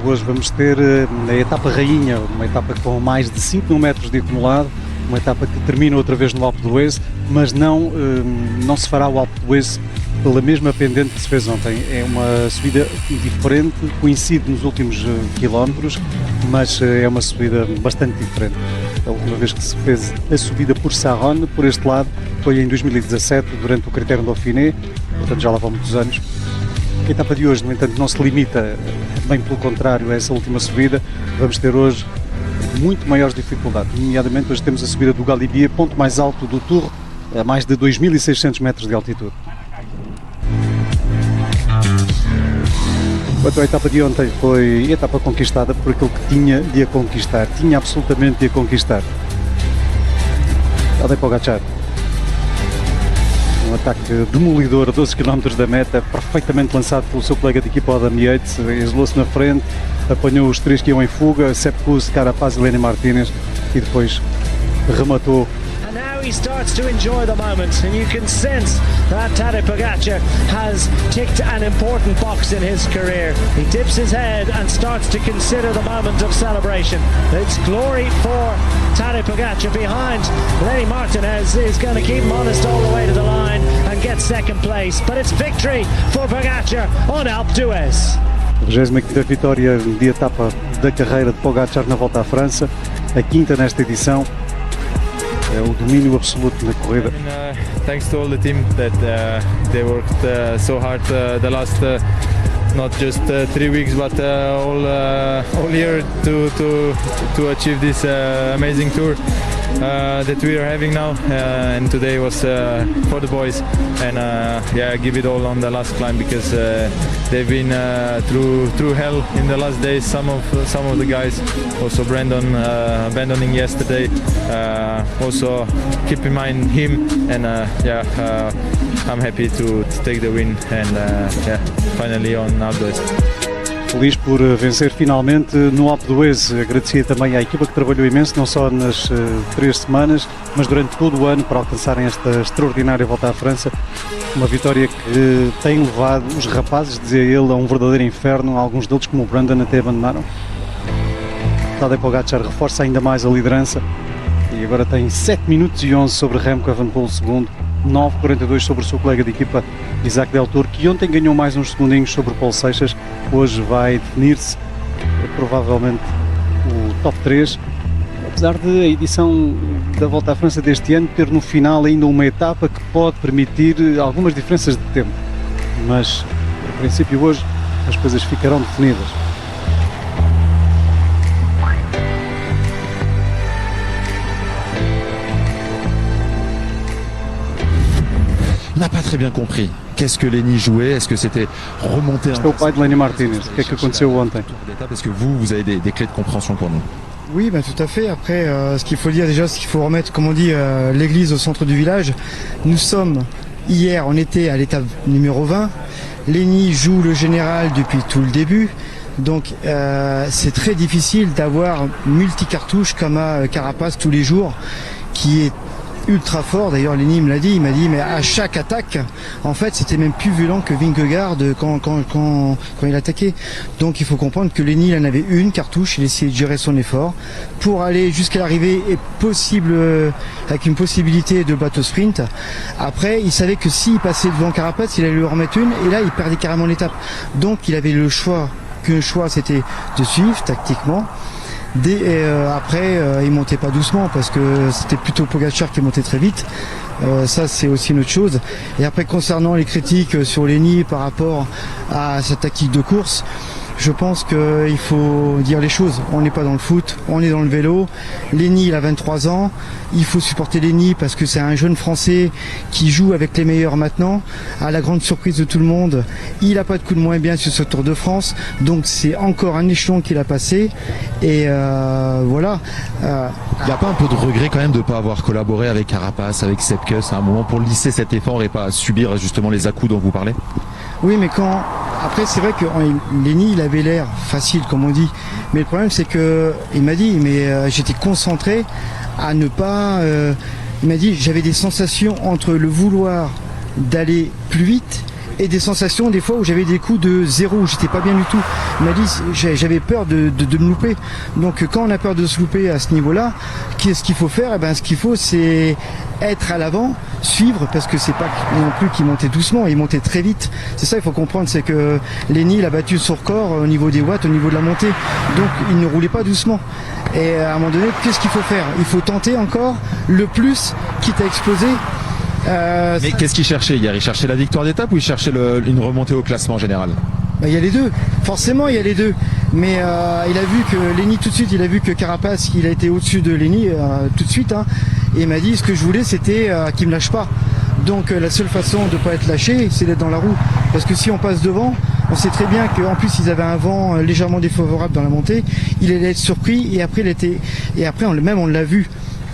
Hoje vamos ter a etapa rainha, uma etapa com mais de 5.000 metros de acumulado, uma etapa que termina outra vez no Alpe d'Huez, mas não se fará o Alpe d'Huez pela mesma pendente que se fez ontem. É uma subida diferente, coincide nos últimos quilómetros, mas é uma subida bastante diferente. A última vez que se fez a subida por Sarronne, por este lado, foi em 2017, durante o Critério Dauphiné, portanto já lá vão muitos anos. A etapa de hoje, no entanto, não se limita, bem pelo contrário, a essa última subida. Vamos ter hoje muito maiores dificuldades, nomeadamente hoje temos a subida do Galibier, ponto mais alto do Tour, a mais de 2.600 metros de altitude. Quanto à etapa de ontem, foi a etapa conquistada por aquilo que tinha de a conquistar, tinha absolutamente de a conquistar. Tadej Pogačar. Um ataque demolidor a 12 km da meta, perfeitamente lançado pelo seu colega de equipa, Adam Yates, isolou-se na frente, apanhou os três que iam em fuga, Sepp Kuss, Carapaz e Lenny Martinez, e depois rematou. He starts to enjoy the moment, and you can sense that Tadej Pogačar has ticked an important box in his career. He dips his head and starts to consider the moment of celebration. It's glory for Tadej Pogačar. Behind, Lenny Martinez is going to keep him honest all the way to the line and get second place, but it's victory for Pogačar on Alpe d'Huez. 25ª vitória de etapa da carreira de Pogačar na Volta à França, a quinta nesta edição. É o domínio absoluto na corrida. Thanks to all the team that they worked so hard the last not just 3 weeks but all year to achieve this amazing tour that we are having now, and today was for the boys, and give it all on the last climb because they've been through hell in the last days. Some of the guys, also Brandon abandoning yesterday, also keep in mind him, and I'm happy to take the win and finally on Alpe d'Huez. Feliz por vencer finalmente no Alpe d'Huez. Agradecia também à equipa que trabalhou imenso, não só nas 3 semanas, mas durante todo o ano, para alcançarem esta extraordinária Volta à França. Uma vitória que tem levado os rapazes, dizia ele, a um verdadeiro inferno. Alguns deles, como o Brandon, até abandonaram. Tadej Pogačar reforça ainda mais a liderança e agora tem 7 minutos e 11 sobre Remco Evenepoel segundo, 9,42 sobre o seu colega de equipa Isaac Del Tour, que ontem ganhou mais uns segundinhos sobre Paulo Seixas. Hoje vai definir-se provavelmente o top 3, apesar de a edição da Volta à França deste ano ter no final ainda uma etapa que pode permitir algumas diferenças de tempo, mas a princípio hoje as coisas ficarão definidas. On n'a pas très bien compris. Qu'est-ce que Lenny jouait? Est-ce que c'était remonter? Este é o pai de Lenny Martinez. O que é que aconteceu ontem? Parce que vous avez des clés de compréhension pour nous. Oui, bah, tout à fait. Après, ce qu'il faut dire déjà, c'est qu'il faut remettre, comme on dit, l'église au centre du village. Nous sommes, hier, on était à l'étape numéro 20. Lenny joue le général depuis tout le début. Donc c'est très difficile d'avoir multi-cartouches comme à Carapaz tous les jours, qui est ultra fort. D'ailleurs Lenny me l'a dit, il m'a dit mais à chaque attaque en fait c'était même plus violent que Vingegaard quand il attaquait. Donc il faut comprendre que Lenny il en avait une cartouche, il essayait de gérer son effort pour aller jusqu'à l'arrivée et possible avec une possibilité de bateau sprint. Après il savait que s'il passait devant Carapaz il allait lui remettre une et là il perdait carrément l'étape. Donc il avait le choix, qu'un choix c'était de suivre tactiquement. Après, il montait pas doucement parce que c'était plutôt Pogačar qui montait très vite. Ça, c'est aussi une autre chose. Et après, concernant les critiques sur Lenny par rapport à sa tactique de course, je pense qu'il faut dire les choses. On n'est pas dans le foot, on est dans le vélo. Lenny, il a 23 ans. Il faut supporter Lenny parce que c'est un jeune Français qui joue avec les meilleurs maintenant. À la grande surprise de tout le monde, il n'a pas de coup de moins bien sur ce Tour de France. Donc c'est encore un échelon qu'il a passé. Et voilà. Il n'y a pas un peu de regret quand même de ne pas avoir collaboré avec Carapaz, avec Sepp Kuss à un moment pour lisser cet effort et pas subir justement les à-coups dont vous parlez? Oui, mais quand après c'est vrai que Lenny il avait l'air facile comme on dit, mais le problème c'est que il m'a dit mais j'étais concentré à ne pas. Il m'a dit j'avais des sensations entre le vouloir d'aller plus vite et des sensations des fois où j'avais des coups de zéro, où j'étais pas bien du tout. Il m'a dit j'avais peur de me louper. Donc quand on a peur de se louper à ce niveau-là, qu'est-ce qu'il faut faire? Ce qu'il faut c'est être à l'avant, suivre, parce que c'est pas non plus qu'il montait doucement, il montait très vite. C'est ça il faut comprendre, c'est que Lenny il a battu son record au niveau des watts, au niveau de la montée. Donc il ne roulait pas doucement. Et à un moment donné, qu'est-ce qu'il faut faire? Il faut tenter encore le plus, quitte à exploser. Mais qu'est-ce qu'il cherchait hier? Il cherchait la victoire d'étape ou il cherchait une remontée au classement général? Il y a les deux, forcément il y a les deux. Mais il a vu que Lenny tout de suite, il a vu que Carapaz, il a été au-dessus de Lenny tout de suite. Et il m'a dit ce que je voulais c'était qu'il me lâche pas. Donc la seule façon de ne pas être lâché, c'est d'être dans la roue. Parce que si on passe devant, on sait très bien qu'en plus ils avaient un vent légèrement défavorable dans la montée. Il allait être surpris et après on l'a vu.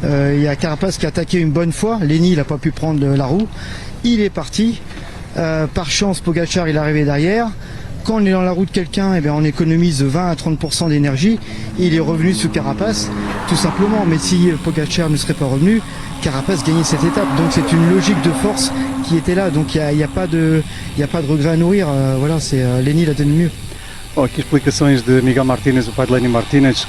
Il y a Carapaz qui a attaqué une bonne fois. Lenny il n'a pas pu prendre la roue. Il est parti. Par chance Pogačar il est arrivé derrière. Quand on est dans la roue de quelqu'un, on économise 20 à 30% d'énergie. Il est revenu sous Carapaz, tout simplement. Mais si Pogačar ne serait pas revenu, Carapaz gagnait cette étape. Donc c'est une logique de force qui était là. Donc il n'y a pas de regret à nourrir. Voilà, c'est Lenny l'a tenu mieux. Bom, aqui explicações de Miguel Martínez, o pai de Lenny Martínez.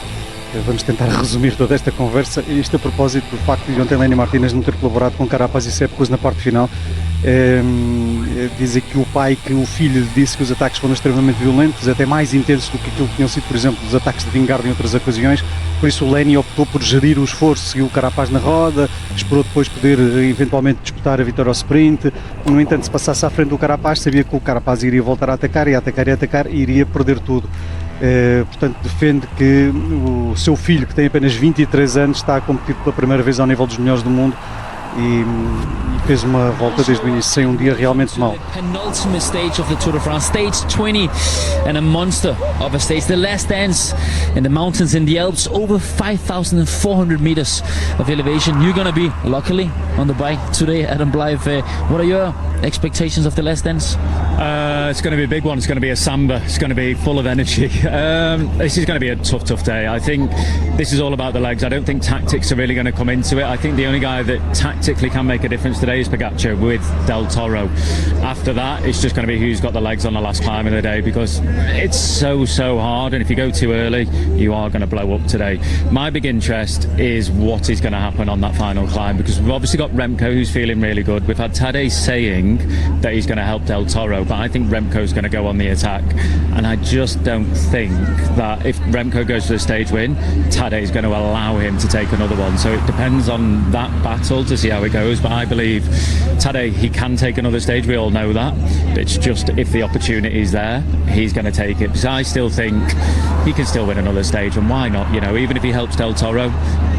Vamos tentar resumir toda esta conversa. Isto a propósito do facto de ontem Lenny Martínez não ter colaborado com Carapaz e Sepkus na parte final. Diz aqui o pai que o filho lhe disse que os ataques foram extremamente violentos, até mais intensos do que aquilo que tinham sido, por exemplo, os ataques de Vingegaard em outras ocasiões. Por isso o Lenny optou por gerir o esforço, seguiu o Carapaz na roda, esperou depois poder eventualmente disputar a vitória ao sprint. No entanto, se passasse à frente do Carapaz, sabia que o Carapaz iria voltar a atacar e iria perder tudo. Portanto, defende que o seu filho, que tem apenas 23 anos, está a competir pela primeira vez ao nível dos melhores do mundo e fez uma volta desde o início sem dia realmente mau. Penultimate stage of the Tour de France, stage 20, and a monster of a stage. The last dance in the mountains in the Alps, over 5,400 meters of elevation. You're going to be luckily on the bike today, Adam Blythe. What are your expectations of the last dance? It's going to be a big one. It's going to be a samba. It's going to be full of energy. This is going to be a tough day. I think this is all about the legs. I don't think tactics are really going to come into it. I think the only guy that tactically can make a difference today is Pogačar with Del Toro. After that, it's just going to be who's got the legs on the last climb of the day, because it's so hard, and if you go too early, you are going to blow up today. My big interest is what is going to happen on that final climb, because we've obviously got Remco, who's feeling really good. We've had Tadej saying that he's going to help Del Toro, but I think Remco's going to go on the attack, and I just don't think that if Remco goes for the stage win, Tadej is going to allow him to take another one. So it depends on that battle to see how it goes, but I believe Tadej, he can take another stage, we all know that. It's just if the opportunity is there, he's going to take it, because I still think he can still win another stage, and why not? You know, even if he helps Del Toro,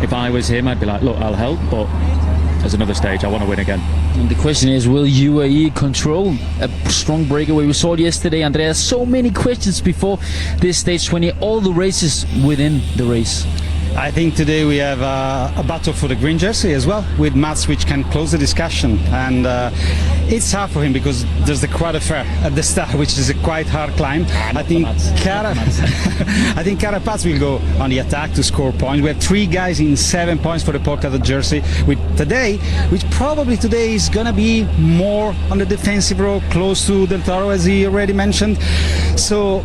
if I was him, I'd be like, look, I'll help, but there's another stage, I want to win again. And the question is, will UAE control a strong breakaway? We saw it yesterday, Andreas. So many questions before this stage 20, all the races within the race. I think today we have a battle for the green jersey as well, with Mats, which can close the discussion, and it's hard for him because there's the quad affair at the start, which is a quite hard climb. I think Carapaz will go on the attack to score points. We have 3 guys in 7 points for the polka-dot jersey with today, which probably today is gonna be more on the defensive row, close to Del Toro, as he already mentioned. So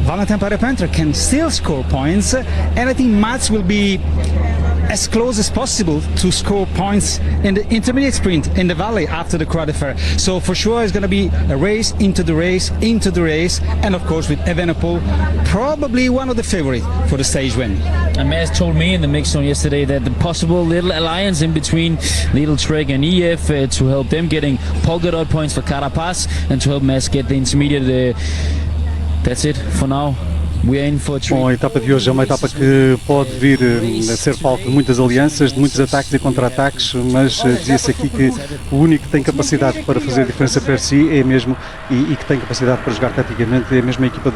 Valentin Parepintre can still score points, and I think Mats will be as close as possible to score points in the intermediate sprint in the valley after the Croix de Fer. So for sure it's going to be a race into the race, and of course with Evenepoel probably one of the favorites for the stage win. And Mads told me in the mix zone yesterday that the possible little alliance in between Lidl Trek and EF to help them getting polka-dot points for Carapaz and to help Mads get the intermediate. That's it for now. We are in for a treat. Bom, a etapa de hoje é uma etapa que pode vir a ser palco de muitas alianças, de muitos ataques e contra-ataques, mas dizia-se aqui que o único que tem capacidade para fazer a diferença per si é mesmo, e que tem capacidade para jogar taticamente, é mesmo a equipa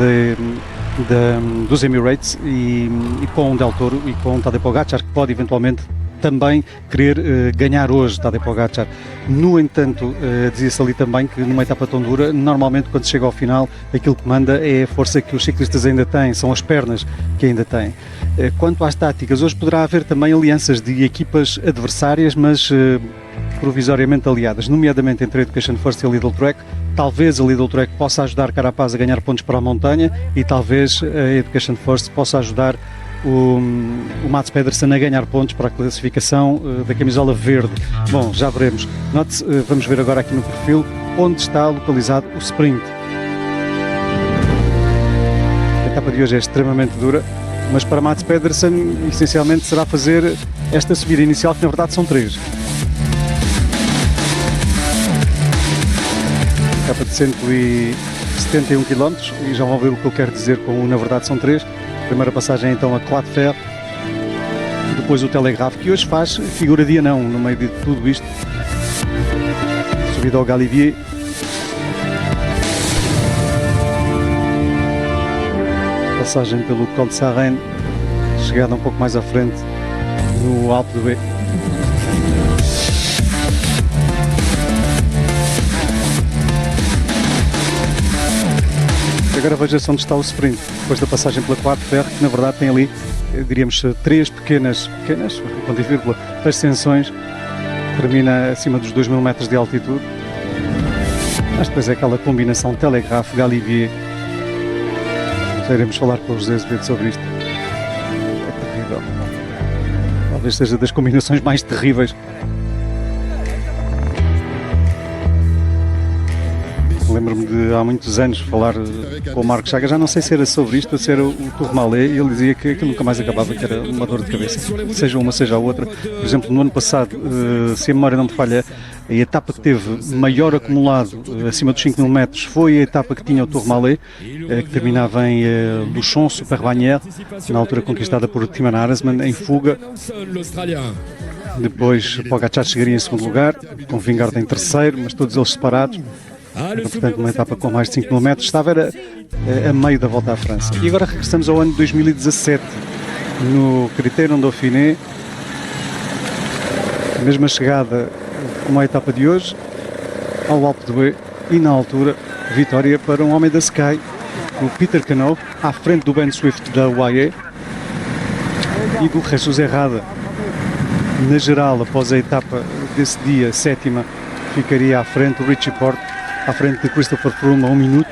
dos Emirates e com o Del Toro e com o Tadej Pogačar, que pode eventualmente também querer ganhar hoje, Tadej Pogačar. No entanto, dizia-se ali também que numa etapa tão dura, normalmente quando se chega ao final, aquilo que manda é a força que os ciclistas ainda têm, são as pernas que ainda têm. Quanto às táticas, hoje poderá haver também alianças de equipas adversárias, mas provisoriamente aliadas, nomeadamente entre a Education First e a Lidl Trek, talvez a Lidl Trek possa ajudar Carapaz a ganhar pontos para a montanha e talvez a Education First possa ajudar o Mats Pedersen a ganhar pontos para a classificação da camisola verde. Bom, já veremos. Note-se, vamos ver agora aqui no perfil onde está localizado o sprint. A etapa de hoje é extremamente dura, mas para Mats Pedersen essencialmente será fazer esta subida inicial, que na verdade são 3. Etapa de 171 km e já vão ver o que eu quero dizer com o na verdade são 3. Primeira passagem então a Claude-Fer, depois o Telegraphe, que hoje faz figura de anão no meio de tudo isto. Subida ao Galibier. Passagem pelo Col de Sarenne, chegada um pouco mais à frente no Alpe d'Huez. Agora veja-se onde está o sprint, depois da passagem pela Claude-Fer, que na verdade tem ali, diríamos, 3 pequenas, ponto e vírgula, ascensões, termina acima dos 2000 metros de altitude, mas depois é aquela combinação Telegraphe-Galibier. Já iremos falar com o José Azevedo sobre isto. É terrível. Talvez seja das combinações mais terríveis. Lembro-me de há muitos anos falar com o Marco Chagas, já não sei se era sobre isto ou se era o Tourmalet, e ele dizia que aquilo nunca mais acabava, que era uma dor de cabeça, seja uma, seja a outra. Por exemplo, no ano passado, se a memória não me falha, a etapa que teve maior acumulado acima dos 5.000 metros foi a etapa que tinha o Tourmalet, que terminava em Luchon-Super-Bagnères, na altura conquistada por Thymen Arensman, em fuga. Depois Pogačar chegaria em segundo lugar, com Vingegaard em terceiro, mas todos eles separados. Era, portanto, uma etapa com mais de 5.000 metros, estava a meio da Volta à França. E agora regressamos ao ano de 2017, no Critérium Dauphiné, a mesma chegada como a etapa de hoje, ao Alpe d'Huez, e na altura, vitória para um homem da Sky, o Peter Canot, à frente do Ben Swift da UAE e do Jesus Herrada. Na geral, após a etapa desse dia, 7ª, ficaria à frente o Richie Porte, à frente de Christopher Froome a 1 minuto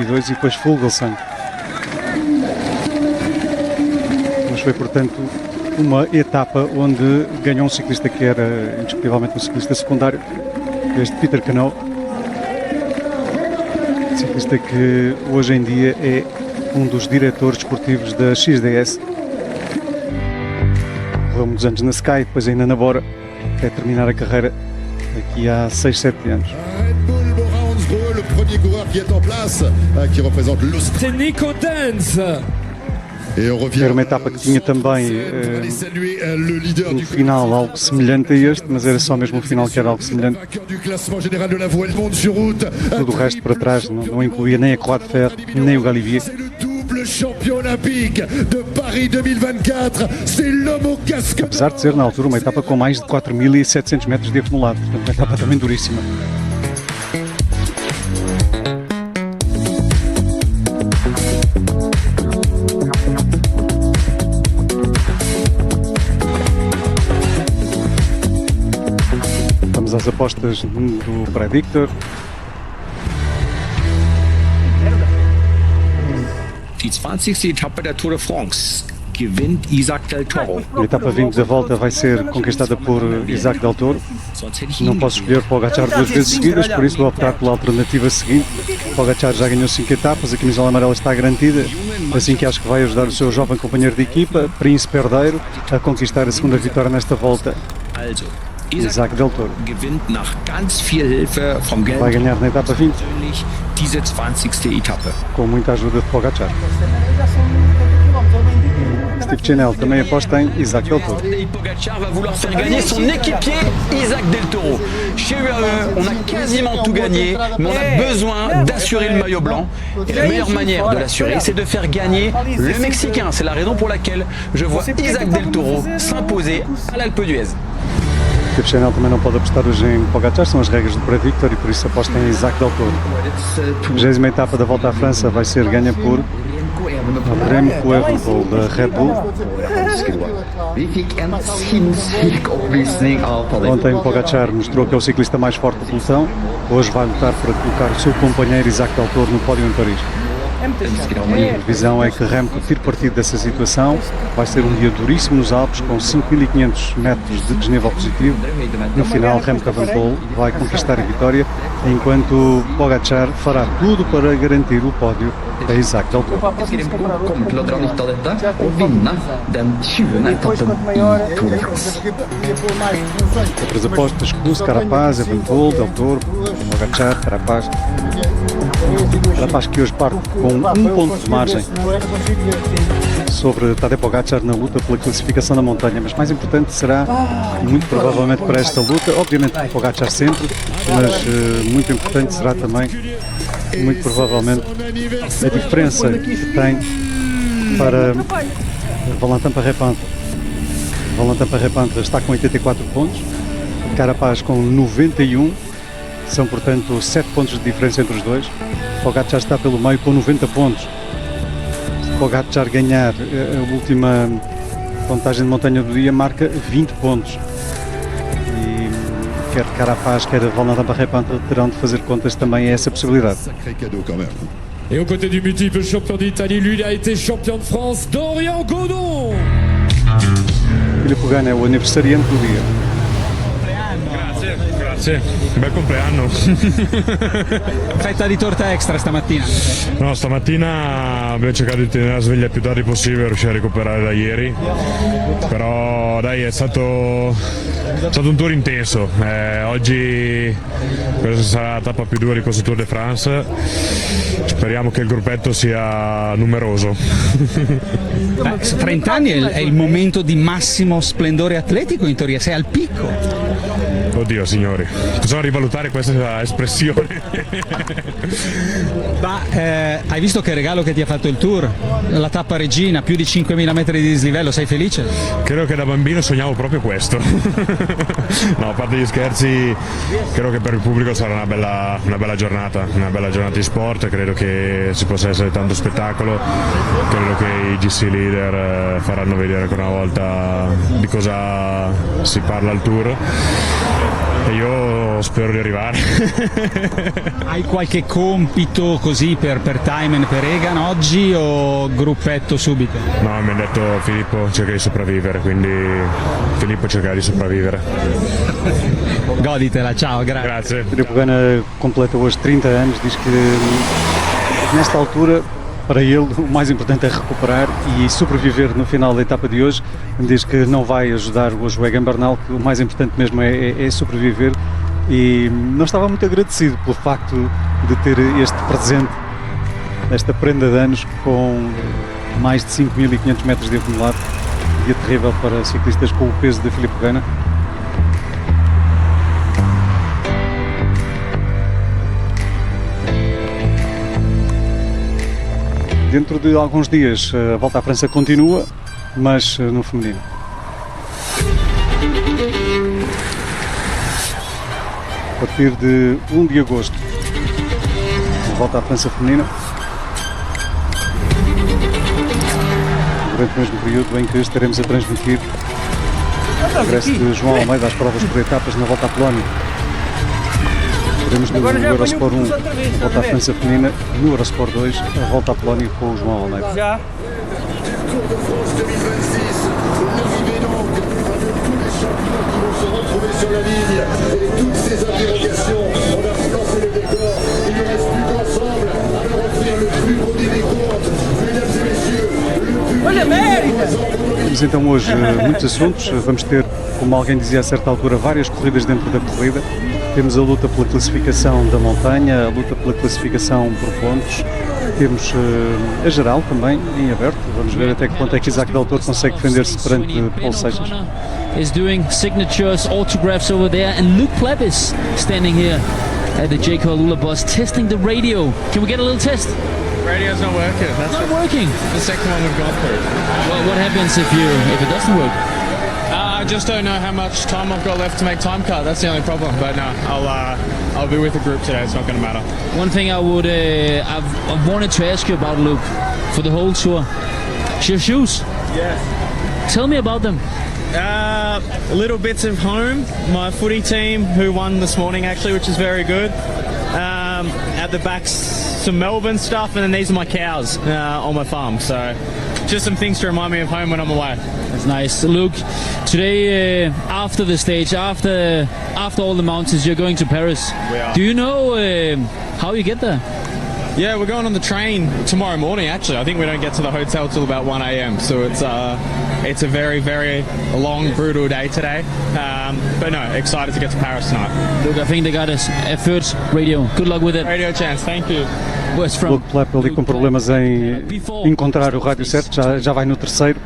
e 2, e depois Fuglsang. Mas foi, portanto, uma etapa onde ganhou um ciclista que era indiscutivelmente um ciclista secundário, este Peter Canot, ciclista que hoje em dia é um dos diretores desportivos da XDS. Correu muitos anos na Sky, depois ainda na Bora, até terminar a carreira aqui há 6, 7 anos. Le premier coureur qui est en place, qui représente l'Australie. C'est Nico Dance. Era uma etapa que tinha também um final algo semelhante a este, mas era só mesmo o final que era algo semelhante. Tudo o resto para trás não incluía nem a Claude-Fer, nem o Galibier. Apesar de ser na altura uma etapa com mais de 4.700 metros de acumulado, portanto uma etapa também duríssima. As apostas do Predictor. Die 20. Etappe der Tour de France gewinnt Isaac Del Toro. A etapa 20 da volta vai ser conquistada por Isaac Del Toro. Não posso escolher Pogačar 2 vezes seguidas, por isso vou optar pela alternativa seguinte. Pogačar já ganhou 5 etapas, a camisola amarela está garantida, assim que acho que vai ajudar o seu jovem companheiro de equipa, Príncipe Herdeiro, a conquistar a segunda vitória nesta volta. Isaac Del Toro vai ganhar na etapa 20 com muita ajuda de Pogačar. Steve Chenel também aposta em Isaac Del Toro. Pogačar va vouloir faire gagner son équipier Isaac Del Toro. Chez UAE, on a quasiment tout gagné, mais on a besoin d'assurer le maillot blanc. Et la meilleure manière de l'assurer, c'est de faire gagner le Mexicain. C'est la raison pour laquelle je vois Isaac Del Toro s'imposer à l'Alpe d'Huez. Steve Chenel também não pode apostar hoje em Pogačar, são as regras do Predictor, e por isso aposta em Isaac Del Toro. A 20ª etapa da Volta à França vai ser ganha por Remco Evenepoel da Red Bull. Ontem Pogačar mostrou que é o ciclista mais forte do pelotão, hoje vai lutar para colocar o seu companheiro Isaac Del Toro no pódio em Paris. A previsão é que Remco tire partido dessa situação. Vai ser um dia duríssimo nos Alpes, com 5.500 metros de desnível positivo. No final, Remco Evenepoel vai conquistar a vitória, enquanto Pogacar fará tudo para garantir o pódio a Isaac Del Toro. Remco kommer til å dra nytte av dette og vinne den 20. etappen i Tour de France. Outras apostas: Kuss, Carapaz, Evenepoel, Del Toro, Pogacar, Carapaz. Carapaz que hoje parte com um ponto de margem sobre Tadej Pogacar na luta pela classificação da montanha, mas mais importante será, muito provavelmente para esta luta, obviamente Pogacar sempre, mas muito importante será também, muito provavelmente, a diferença que tem para Valentin Paré-Peintre. Valentin Paré-Peintre está com 84 pontos, Carapaz com 91, são portanto 7 pontos de diferença entre os dois. Pogacar está pelo meio com 90 pontos. Se Pogacar ganhar a última contagem de montanha do dia, marca 20 pontos. E quer Carapaz, quer Valentin Paré-Peintre terão de fazer contas também a essa possibilidade. Et aux côtés du multiple champion d'Italie, lui, il a été champion de France, Dorian Godon. Filippo Ganna é o aniversariante do dia. Grazie, bel compleanno. Fetta di torta extra stamattina? No, stamattina abbiamo cercato di tenere la sveglia il più tardi possibile per riuscire a recuperare da ieri, però dai, è stato un tour intenso. Oggi questa sarà la tappa più dura di questo Tour de France, speriamo che il gruppetto sia numeroso. 30 anni è il momento di massimo splendore atletico, in teoria sei al picco. Oddio signori, bisogna rivalutare questa espressione. Ma hai visto che regalo che ti ha fatto il Tour? La tappa regina, più di 5.000 metri di dislivello, sei felice? Credo che da bambino sognavo proprio questo. No, a parte gli scherzi, credo che per il pubblico sarà una bella giornata di sport, credo che ci possa essere tanto spettacolo, credo che i GC leader faranno vedere ancora una volta di cosa si parla al Tour. E io spero di arrivare. Hai qualche compito così per Thymen, per Egan oggi o gruppetto subito? No, mi ha detto Filippo cerca di sopravvivere, quindi Filippo cerca di sopravvivere. Goditela, ciao, grazie. Filippo Ganna completa hoje 30 anos, diz que nesta altura para ele o mais importante é recuperar e sobreviver no final da etapa de hoje. Diz que não vai ajudar hoje o Egan Bernal, que o mais importante mesmo é sobreviver, e não estava muito agradecido pelo facto de ter este presente, esta prenda de anos com mais de 5.500 metros de acumulado. Dia terrível para ciclistas com o peso de Filippo Ganna. Dentro de alguns dias a Volta à França continua, mas no feminino. A partir de 1 de agosto, a Volta à França feminina, durante o mesmo período em que estaremos a transmitir o regresso de João Almeida às provas por etapas na Volta à Polónia. Teremos no Eurosport 1 a Volta à França feminina, no Eurosport 2 a Volta à Polónia com o João Almeida. Tour de France 2026, l'arrivée donc de tous les champions qui vont se retrouver sur la ligne et toutes ces interrogations. On a relancé le décor, il ne reste plus qu'ensemble à leur offrir le plus beau dîner courte. Mesdames et messieurs, Temos então hoje muitos assuntos. Vamos ter, como alguém dizia a certa altura, várias corridas dentro da corrida. Temos a luta pela classificação da montanha, a luta pela classificação por pontos. Temos a geral também em aberto. Vamos ver até que ponto é que Isaac Del Toro consegue defender-se perante Paulo Seixas. Is doing signatures, autographs over there, and Luke Plebis standing here at the J. Cole Lula bus testing the radio. Can we get a little test? Radio's not working. That's not working. The second one we've gone through. Well, what happens if it doesn't work? I just don't know how much time I've got left to make time cut. That's the only problem. But no, I'll be with the group today. It's not going to matter. One thing I wanted to ask you about, Luke, for the whole tour. Your shoes. Yeah. Tell me about them. Little bits of home. My footy team who won this morning actually, which is very good. At the back, some Melbourne stuff, and then these are my cows on my farm. So just some things to remind me of home when I'm away. That's nice. Luke, today after the stage, after all the mountains, you're going to Paris. We are. Do you know how you get there? Yeah, we're going on the train tomorrow morning actually. I think we don't get to the hotel till about 1 a.m. So it's a very, very long, brutal day today. But no, excited to get to Paris tonight. Look, I think they got us a third radio. Good luck with it. Radio chance, thank you. Where's from? Luke Klepp ali com problemas em encontrar o rádio certo, já vai no terceiro.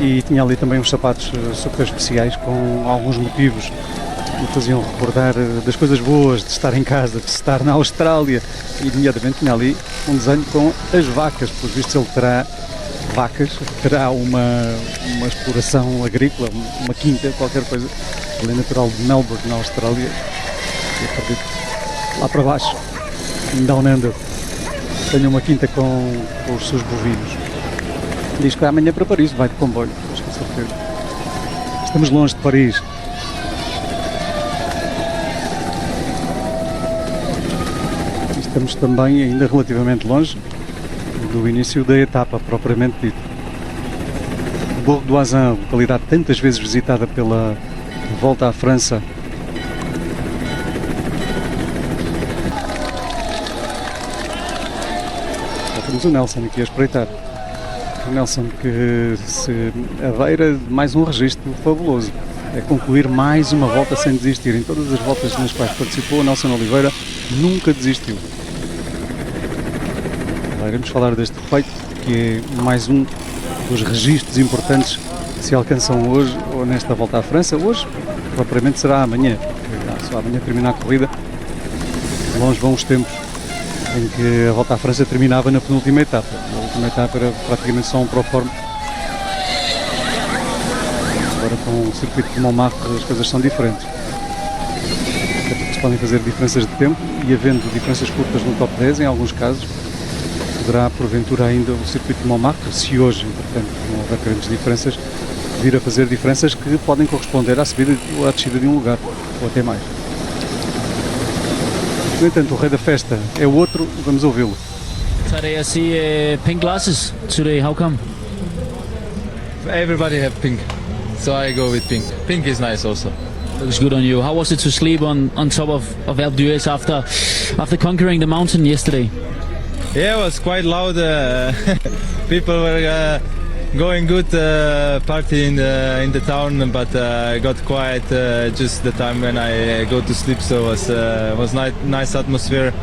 E tinha ali também uns sapatos super especiais com alguns motivos que me faziam recordar das coisas boas de estar em casa, de estar na Austrália. E imediatamente tinha ali um desenho com as vacas, pelos vistos ele terá vacas, terá uma exploração agrícola, uma quinta, qualquer coisa. Ele é natural de Melbourne, na Austrália. E acredito lá para baixo, em Down Under, tenho uma quinta com os seus bovinos. Diz que amanhã para Paris, vai de comboio, mas com certeza. Estamos longe de Paris. E estamos também ainda relativamente longe do início da etapa, propriamente dito. Bourg d'Oisans, localidade tantas vezes visitada pela Volta à França. Já temos o Nelson aqui a espreitar. O Nelson que se adeira de mais um registro fabuloso. É concluir mais uma volta sem desistir. Em todas as voltas nas quais participou, Nelson Oliveira nunca desistiu. Iremos falar deste feito, que é mais um dos registros importantes que se alcançam hoje, ou nesta Volta à França. Hoje, propriamente, será amanhã. Só amanhã termina a corrida. Longe vão os tempos em que a Volta à França terminava na penúltima etapa. A última etapa era praticamente só um proforme. Agora com o circuito de Montmartre as coisas são diferentes. Até porque se podem fazer diferenças de tempo e havendo diferenças curtas no top 10 em alguns casos, poderá porventura ainda o circuito de Montmartre, se hoje, entretanto, não houver grandes diferenças, vir a fazer diferenças que podem corresponder à subida ou à descida de um lugar, ou até mais. No entanto, o rei da festa é o outro, vamos ouvi-lo. Today I see pink glasses. Today, how come? Everybody have pink, so I go with pink. Pink is nice also. Looks good on you. How was it to sleep on top of Alpe d'Huez after conquering the mountain yesterday? Yeah, it was quite loud. People were going good party in the town, but got quiet just the time when I go to sleep. So it was nice atmosphere,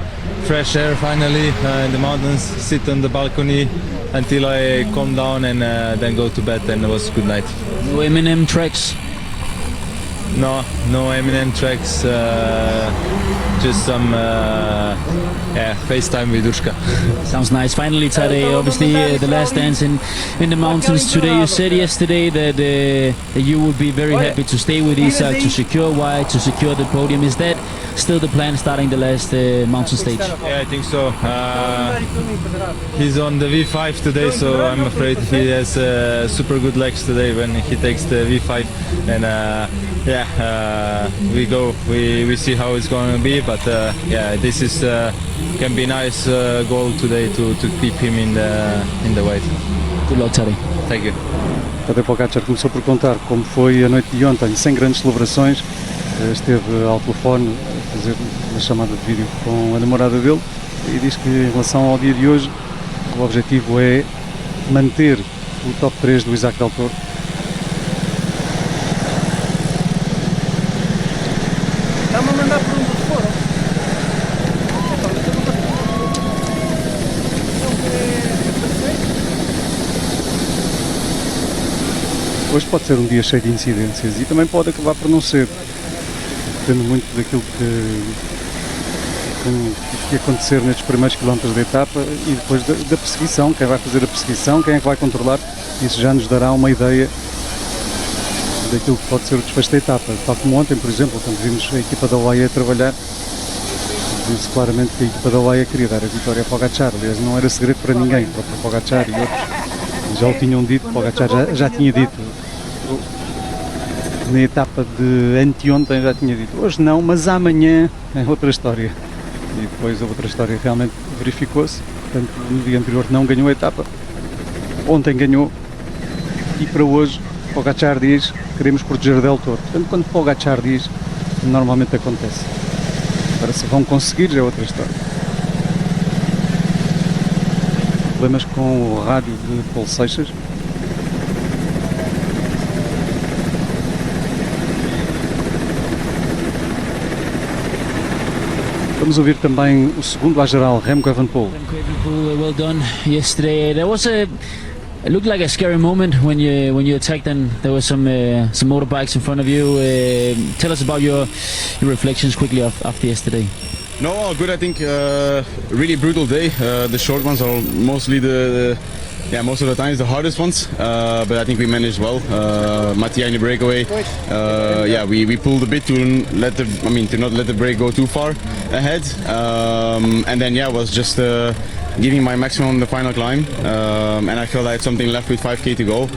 fresh air finally in the mountains. Sit on the balcony until I calm down and then go to bed. And it was a good night. No Eminem tracks. No Eminem tracks. Just some FaceTime with Dushka. Sounds nice. Finally, Tadej, obviously the last dance in the mountains today. You said yesterday that you would be very happy to stay with Isak, to secure white, to secure the podium. Is that still the plan starting the last mountain stage? Yeah, I think so. He's on the V5 today, so I'm afraid he has super good legs today when he takes the V5. And we see how it's going to be, but this is can be nice goal today to keep him in the weight. Good luck, Tadej. Thank you. Tadej Pogačar começou por contar como foi a noite de ontem, sem grandes celebrações. Esteve ao telefone a fazer uma chamada de vídeo com a namorada dele e diz que em relação ao dia de hoje o objetivo é manter o top 3 do Isaac Del Toro. Estamos a mandar por um de fora. Hoje pode ser um dia cheio de incidências e também pode acabar por não ser. Depende muito daquilo que acontecer nestes primeiros quilómetros da etapa e depois da perseguição, quem vai fazer a perseguição, quem é que vai controlar, isso já nos dará uma ideia daquilo que pode ser o desfecho da etapa. Tal como ontem, por exemplo, quando vimos a equipa da UAE a trabalhar, viu-se claramente que a equipa da UAE queria dar a vitória a Pogačar. Aliás, não era segredo para ninguém, o próprio Pogačar e outros já o tinham dito, Pogačar já tinha dito. Na etapa de anteontem já tinha dito, hoje não, mas amanhã é outra história. E depois a outra história realmente verificou-se. Portanto, no dia anterior não ganhou a etapa, ontem ganhou, e para hoje Pogačar diz, queremos proteger Del Toro. Portanto, quando Pogačar diz, normalmente acontece. Agora, se vão conseguir, já é outra história. Problemas com o rádio de Paulo Seixas. Vamos ouvir também o segundo à geral, Remco Evenepoel. Remco Evenepoel, well done yesterday. There was it looked like a scary moment when you attacked, and there were some motorbikes in front of you. Tell us about your reflections quickly after yesterday. No, all good. I think really brutal day. The short ones are mostly most of the times the hardest ones. But I think we managed well. Mattia in the breakaway. We pulled a bit to not let the break go too far ahead. And then was just giving my maximum on the final climb. And I felt I had something left with 5k to go.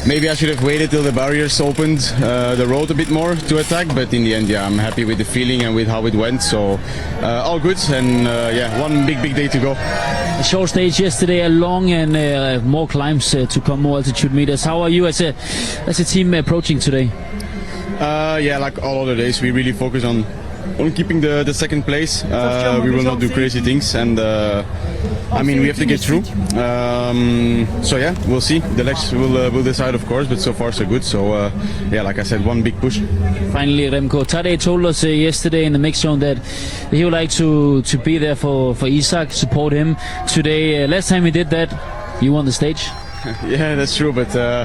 Maybe I should have waited till the barriers opened the road a bit more to attack, but in the end, I'm happy with the feeling and with how it went. So all good, and one big day to go. A short stage yesterday, a long and more climbs to come, more altitude meters. How are you as a team approaching today? Like all other days, we really focus on keeping the second place. We will not do crazy things, and we have to get through. We'll see. The legs will decide, of course, but so far so good. So like I said, one big push. Finally, Remco, Tadej told us yesterday in the mix zone that he would like to be there for Isaac, support him. Today, last time he did that, you won the stage. Yeah, that's true, but I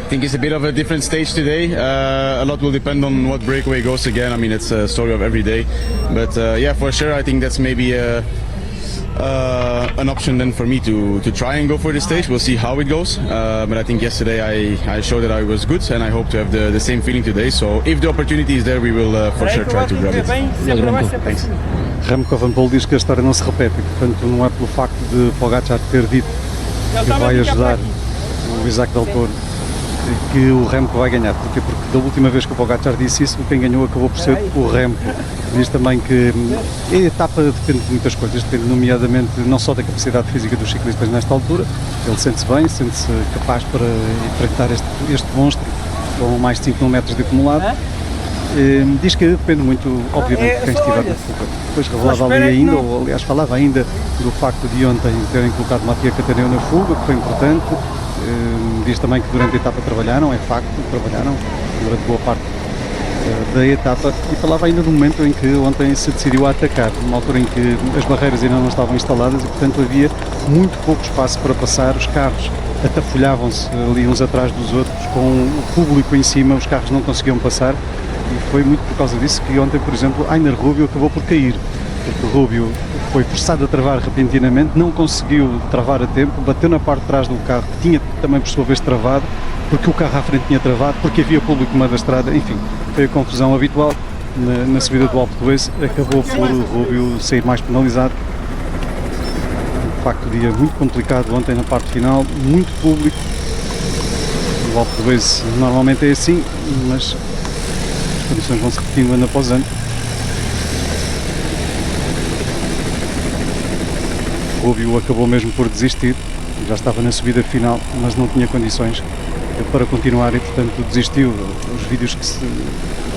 think it's a bit of a different stage today. A lot will depend on what breakaway goes again. It's a story of every day, but for sure, I think that's maybe an option then for me to try and go for the stage. We'll see how it goes, but I think yesterday I showed that I was good, and I hope to have the same feeling today. So if the opportunity is there, we will for sure try to grab it. Thanks. Remco Evenepoel diz que a história não se repete, portanto não é pelo facto de Pogačar ter dito que vai ajudar o Isaac Del Toro que o Remco vai ganhar. Porquê? Porque da última vez que o Pogačar disse isso, quem ganhou acabou por ser o Remco. Diz também que a etapa depende de muitas coisas, depende nomeadamente não só da capacidade física dos ciclistas nesta altura, ele sente-se bem, sente-se capaz para enfrentar este monstro com mais de 5 metros de acumulado. Diz que depende muito, obviamente, de quem estiver na fuga. Depois revelava ali ainda, ou aliás falava ainda do facto de ontem terem colocado Mattia Cataneo na fuga, que foi importante. Diz também que durante a etapa trabalharam, é facto, trabalharam durante boa parte da etapa, e falava ainda do momento em que ontem se decidiu a atacar, numa altura em que as barreiras ainda não estavam instaladas e portanto havia muito pouco espaço para passar, os carros atafolhavam-se ali uns atrás dos outros, com o público em cima, os carros não conseguiam passar, e foi muito por causa disso que ontem, por exemplo, Ainer Rubio acabou por cair, porque o Rubio foi forçado a travar repentinamente, não conseguiu travar a tempo, bateu na parte de trás do carro, que tinha também por sua vez travado, porque o carro à frente tinha travado, porque havia público no meio da estrada, enfim, foi a confusão habitual na subida do Alpe d'Huez, acabou por o Rubio sair mais penalizado. De facto, dia muito complicado ontem na parte final, muito público, o Alpe d'Huez normalmente é assim, mas as condições vão se repetindo ano após ano. O Rubio acabou mesmo por desistir, já estava na subida final, mas não tinha condições para continuar e portanto desistiu. Os vídeos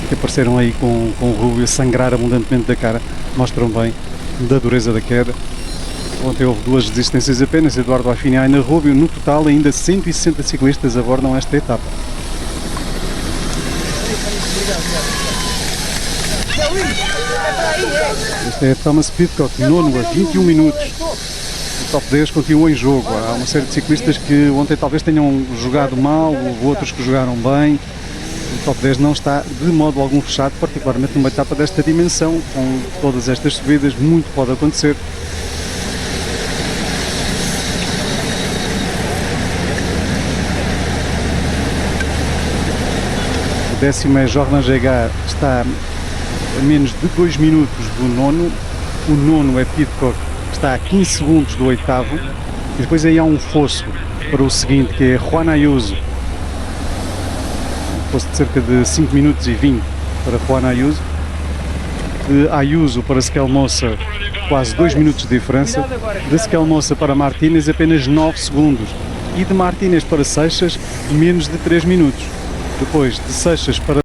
que apareceram aí com o Rubio a sangrar abundantemente da cara mostram bem da dureza da queda. Ontem houve 2 desistências apenas, Eduardo Affini e Ainer Rubio. No total ainda 160 ciclistas abordam esta etapa. Este é Thomas Pidcock, nono a 21 minutos. O top 10 continua em jogo. Há uma série de ciclistas que ontem talvez tenham jogado mal, houve outros que jogaram bem. O top 10 não está de modo algum fechado, particularmente numa etapa desta dimensão, com todas estas subidas, muito pode acontecer. O 10º é Jordan Gegard, está a menos de 2 minutos do nono. O nono é Pidcock, que está a 15 segundos do 8º. E depois aí há um fosso para o seguinte, que é Juan Ayuso. fosse de cerca de 5 minutos e 20 para Juan Ayuso. De Ayuso para Skelmossa, quase 2 minutos de diferença. De Skelmossa para Martínez, apenas 9 segundos. E de Martínez para Seixas, menos de 3 minutos. Depois de Seixas para